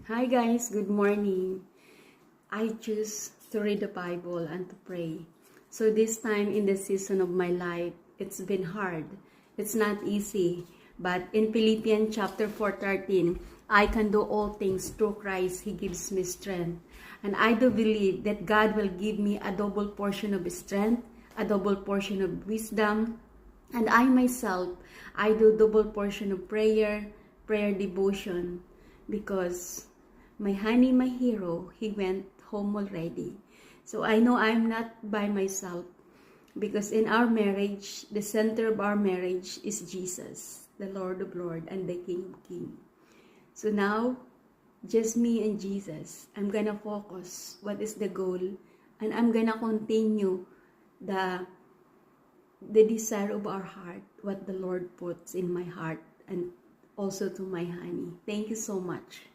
Hi guys, good morning. I choose to read the Bible and to pray. So this time in the season of my life, it's been hard. It's not easy. But in Philippians chapter 4:13, I can do all things through Christ, He gives me strength. And I do believe that God will give me a double portion of strength, a double portion of wisdom, and I myself, I do double portion of prayer devotion, because my honey, my hero, he went home already. So I know I'm not by myself, because in our marriage, the center of our marriage is Jesus, the Lord of Lords and the King of Kings. So now, just me and Jesus, I'm gonna focus what is the goal, and I'm gonna continue the desire of our heart, what the Lord puts in my heart and also to my honey. Thank you so much.